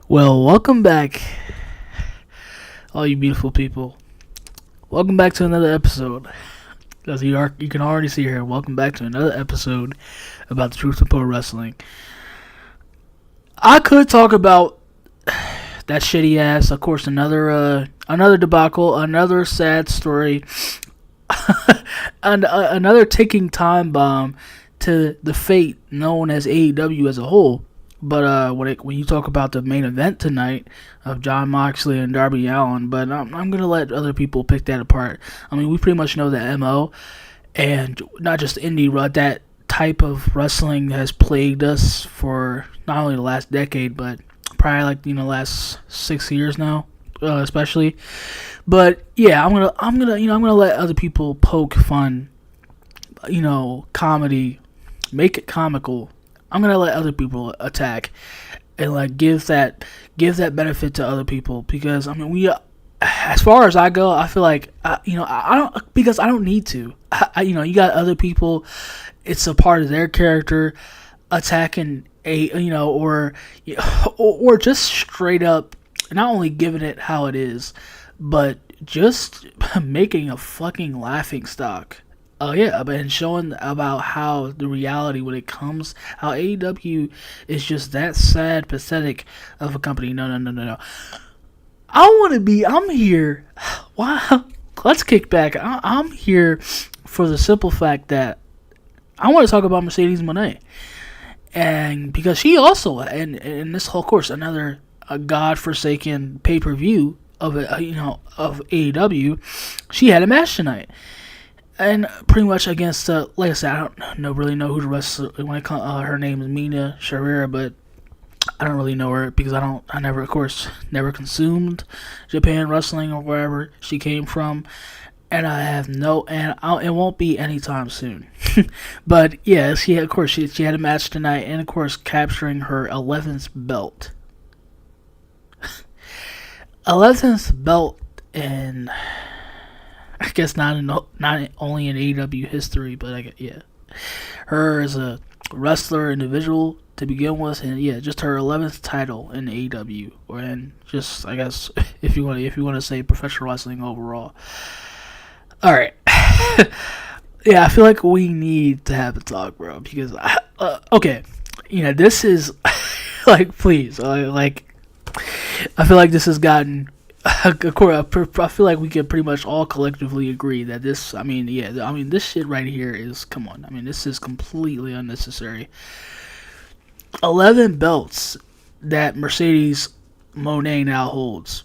Well, welcome back, all you beautiful people. Welcome back to another episode. As you can already see here, welcome back to another episode about the truth of pro wrestling. I could talk about that shitty ass, of course, another debacle, another sad story, and another ticking time bomb to the fate known as AEW as a whole. But when you talk about the main event tonight of Jon Moxley and Darby Allin, but I'm gonna let other people pick that apart. I mean, we pretty much know the MO, and not just indie, but that type of wrestling has plagued us for not only the last decade, but probably like last 6 years now, especially. But yeah, I'm gonna let other people poke fun, comedy, make it comical. I'm gonna let other people attack and like give that benefit to other people, because I mean as far as I go, I feel like I don't, because I don't need to. You got other people, it's a part of their character attacking or just straight up not only giving it how it is, but just making a fucking laughing stock. And showing about how the reality when it comes, how AEW is just that sad, pathetic of a company. No. I'm here. Wow. Let's kick back. I'm here for the simple fact that I want to talk about Mercedes Moné. And because she also, and this whole course, another godforsaken pay-per-view of AEW, she had a match tonight. And pretty much against, like I said, I don't really know who the wrestler. Her name is Mina Sharira, but I don't really know her because I never consumed Japan wrestling or wherever she came from, and it won't be anytime soon. But yeah, she had a match tonight, and of course capturing her 11th belt, 11th belt in. I guess not only in AEW history, but her as a wrestler individual to begin with, and just her 11th title in AEW, and just I guess if you want to say professional wrestling overall. All right, I feel like we need to have a talk, bro, because this is like, please, like I feel like this has gotten. I feel like we can pretty much all collectively agree that this shit right here is, come on, this is completely unnecessary. 11 belts that Mercedes Moné now holds.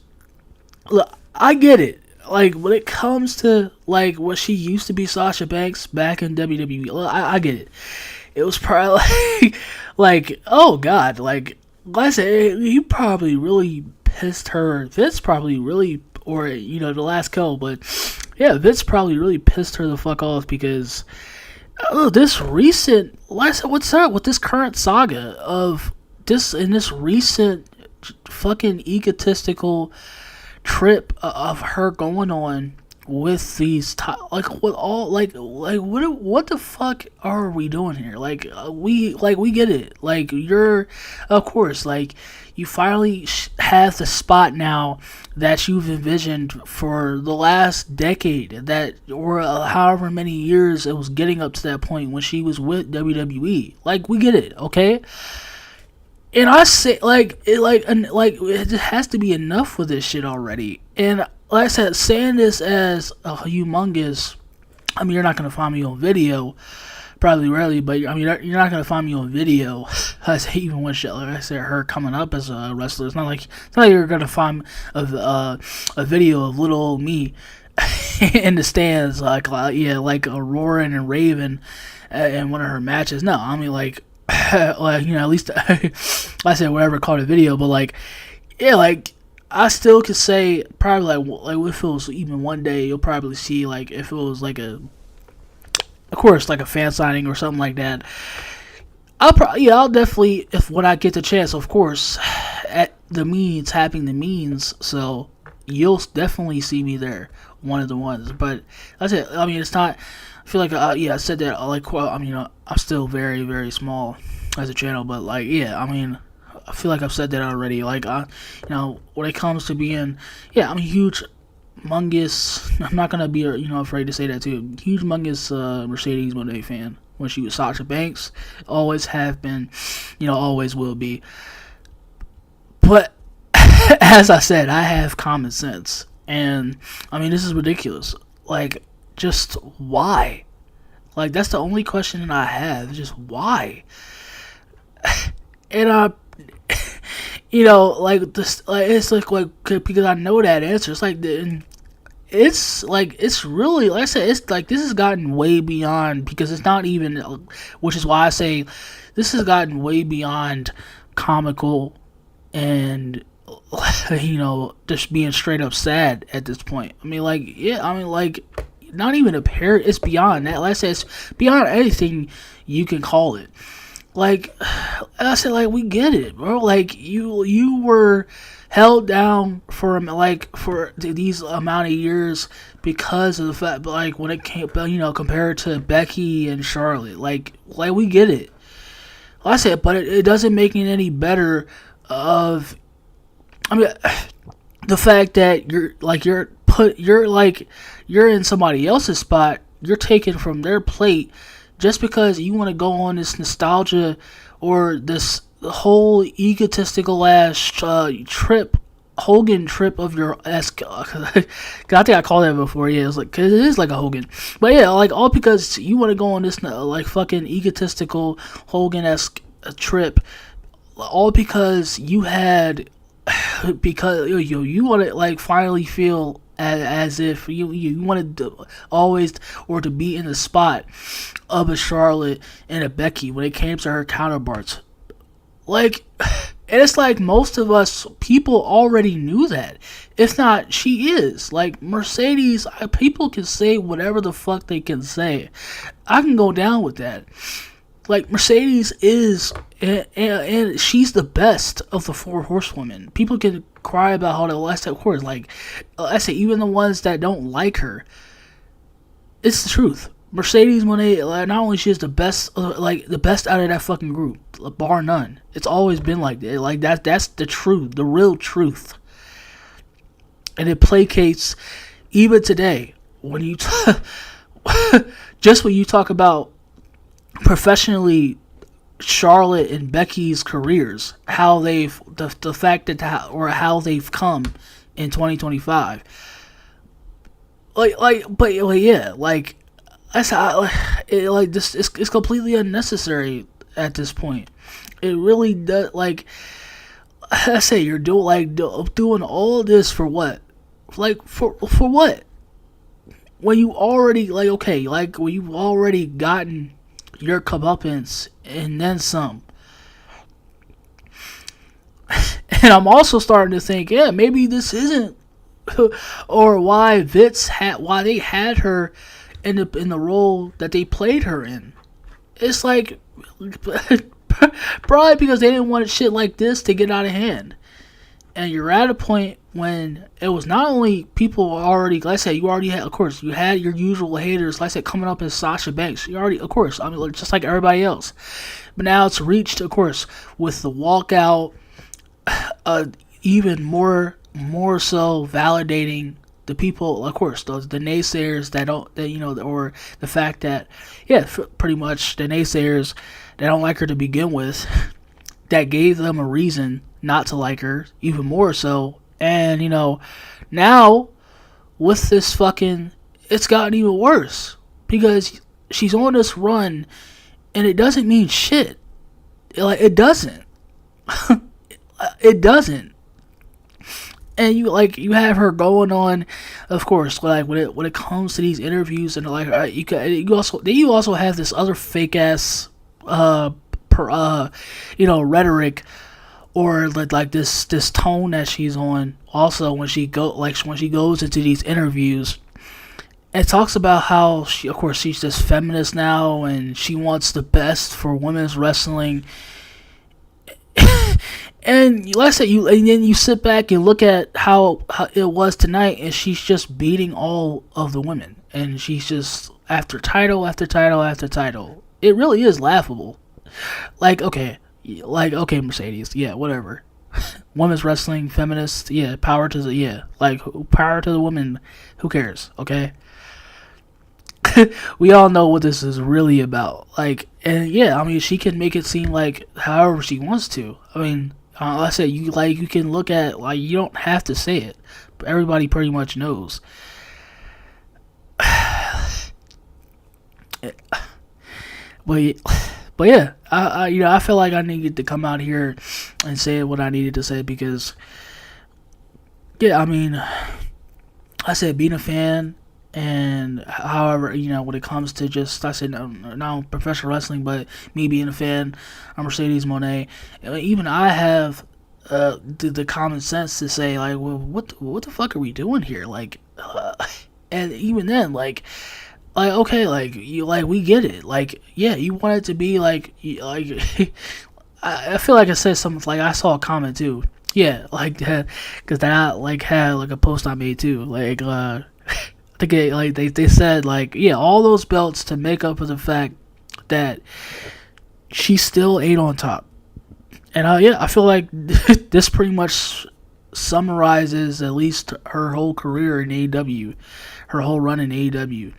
Look, I get it. Like, when it comes to, like, what she used to be Sasha Banks back in WWE, look, I get it. It was probably like, oh God, like I said, he probably really pissed her. Vince probably really, or the last couple, but yeah, Vince probably really pissed her the fuck off because this recent, what's up with this current saga of this recent fucking egotistical trip of her going on with these what the fuck are we doing here? We get it. Like, you're, of course, like, you finally have the spot now that you've envisioned for the last decade, that, or however many years it was getting up to that point when she was with WWE. Like, we get it, okay? And I say, it has to be enough with this shit already. And like I said, saying this as a humongous, you're not going to find me on video, probably rarely, but you're not going to find me on video, even when shit, like I said, her coming up as a wrestler. It's not like you're going to find a video of little old me in the stands, like a roaring and raving in one of her matches. No, at least I said whatever called a video, but I still could say probably like if it was even one day, you'll probably see, like, if it was like of course, like a fan signing or something like that. I'll definitely, if when I get the chance, of course, at the means, having the means, so you'll definitely see me there, one of the ones. But that's it. It's not. I feel like I said that I'm still very, very small as a channel, but I feel like I've said that already. Like, when it comes to being, yeah, I'm a huge, humongous. I'm not gonna be, afraid to say that too. Huge, humongous Mercedes Moné fan. When she was Sasha Banks, always have been, always will be. But as I said, I have common sense, and I mean, this is ridiculous. Like, just why? Like, that's the only question that I have. Just why? And like this, like it's like because I know that answer. It's really, like I said, it's like this has gotten way beyond, because it's not even, which is why I say this has gotten way beyond comical and just being straight up sad at this point. I mean, like, yeah, I mean, like, not even a pair. It's beyond that. Like I said, it's beyond anything you can call it. Like I said, like, we get it, bro. Like, you were held down for these amount of years because of the fact, like, when it came, compared to Becky and Charlotte, like we get it. Like I said, but it doesn't make it any better. The fact that you're in somebody else's spot, you're taken from their plate just because you want to go on this nostalgia or this whole egotistical ass trip, Hogan trip of your ass. I think I called that before. Yeah, it's like, cause it is like a Hogan, but yeah, like, all because you want to go on this like fucking egotistical Hogan-esque trip, all because you had you want to, like, finally feel as if you wanted to always, or to be in the spot of a Charlotte and a Becky when it came to her counterparts. Like, and it's like most of us people already knew that. If not, she is. Like, Mercedes, people can say whatever the fuck they can say. I can go down with that. Like, Mercedes is, and she's the best of the four horsewomen. People can cry about how the last, of course, like, I say, even the ones that don't like her, it's the truth. Mercedes Moné, not only she is the best, the best out of that fucking group, bar none. It's always been like that. Like, that's the truth, the real truth. And it placates even today when you just when you talk about professionally Charlotte and Becky's careers, how they've the fact that how they've come in 2025. It's completely unnecessary at this point. It really does. Like I say, you're doing all this for what? Like, for what? When you already, when you've already gotten your comeuppance and then some. And I'm also starting to think, yeah, maybe this isn't, or why they had her in the role that they played her in. It's like, probably because they didn't want shit like this to get out of hand. And you're at a point when it was not only people already, like I said, you already had, of course, you had your usual haters, like I said, coming up as Sasha Banks. You already, of course, I mean, just like everybody else. But now it's reached, of course, with the walkout, even more so validating the people, of course, the naysayers or the fact that, yeah, pretty much the naysayers that don't like her to begin with, that gave them a reason not to like her, even more so. And, now, with this fucking, it's gotten even worse, because she's on this run, and it doesn't mean shit. It doesn't. It doesn't. And you have her going on, of course, like, when it comes to these interviews, and like, you also have this other fake ass rhetoric, or like this tone that she's on. Also, when she goes into these interviews, it talks about how she's this feminist now, and she wants the best for women's wrestling. And like I said, and then you sit back and look at how it was tonight, and she's just beating all of the women, and she's just after title after title after title. It really is laughable. Like, okay, Like, okay, Mercedes, yeah, whatever. Women's wrestling, feminist, yeah, power to the, yeah, like, power to the women. Who cares? Okay, we all know what this is really about. Like, and yeah, I mean, she can make it seem like however she wants to. I mean, like I said, you can look at, like, you don't have to say it, but everybody pretty much knows. But but yeah, I feel like I needed to come out here and say what I needed to say because yeah, I mean, I said being a fan, and however, when it comes to just, I said, not professional wrestling, but me being a fan of Mercedes Moné, even I have the common sense to say, like, well, what the fuck are we doing here? Like, and even then, like, okay, like, we get it. Like, yeah, you want it to be like, I feel like I said something, like, I saw a comment too. Yeah, like that, because that, like, had, like, a post I made too. Like, I think they said, like, yeah, all those belts to make up for the fact that she still ain't on top. And yeah, I feel like this pretty much summarizes at least her whole career in AEW, her whole run in AEW,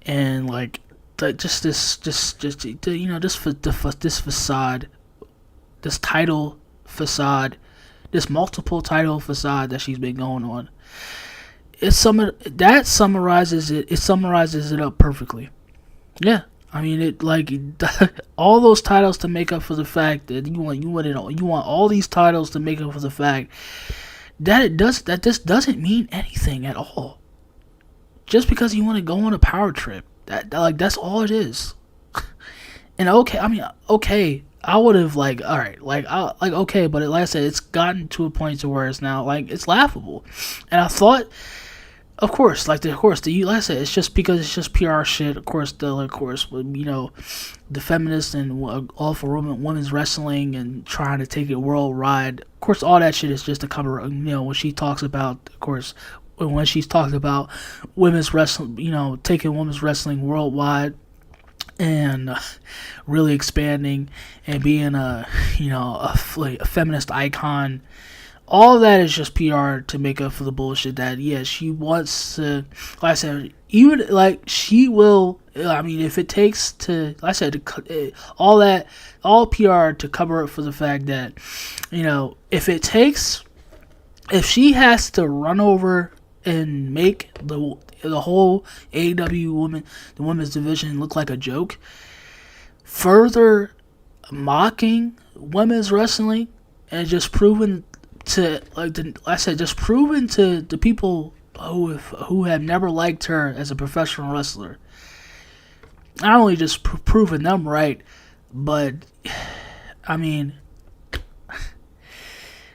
and like this facade, this title facade, this multiple title facade that she's been going on. That summarizes it. It summarizes it up perfectly. Yeah, I mean it. Like all those titles to make up for the fact that you want all these titles to make up for the fact that this doesn't mean anything at all. Just because you want to go on a power trip, that's all it is. And okay, I mean, okay, I would have, like, all right, okay, but like I said, it's gotten to a point to where it's now, like, it's laughable. And I thought, of course, like I said, it's just because it's just PR shit. Of course, the feminists and all for women's wrestling and trying to take it worldwide. Of course, all that shit is just to cover. When she talks about, of course, when she's talked about women's wrestling, taking women's wrestling worldwide and really expanding and being a feminist icon. All of that is just PR to make up for the bullshit that, yeah, she wants to, like I said, even, like, she will, I mean, if it takes to, like I said, all PR to cover up for the fact that, if she has to run over and make the whole AEW the women's division look like a joke, further mocking women's wrestling and just proving to, just proving to the people who have never liked her as a professional wrestler. Not only just proving them right, but I mean,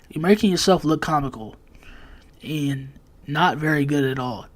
you're making yourself look comical and not very good at all.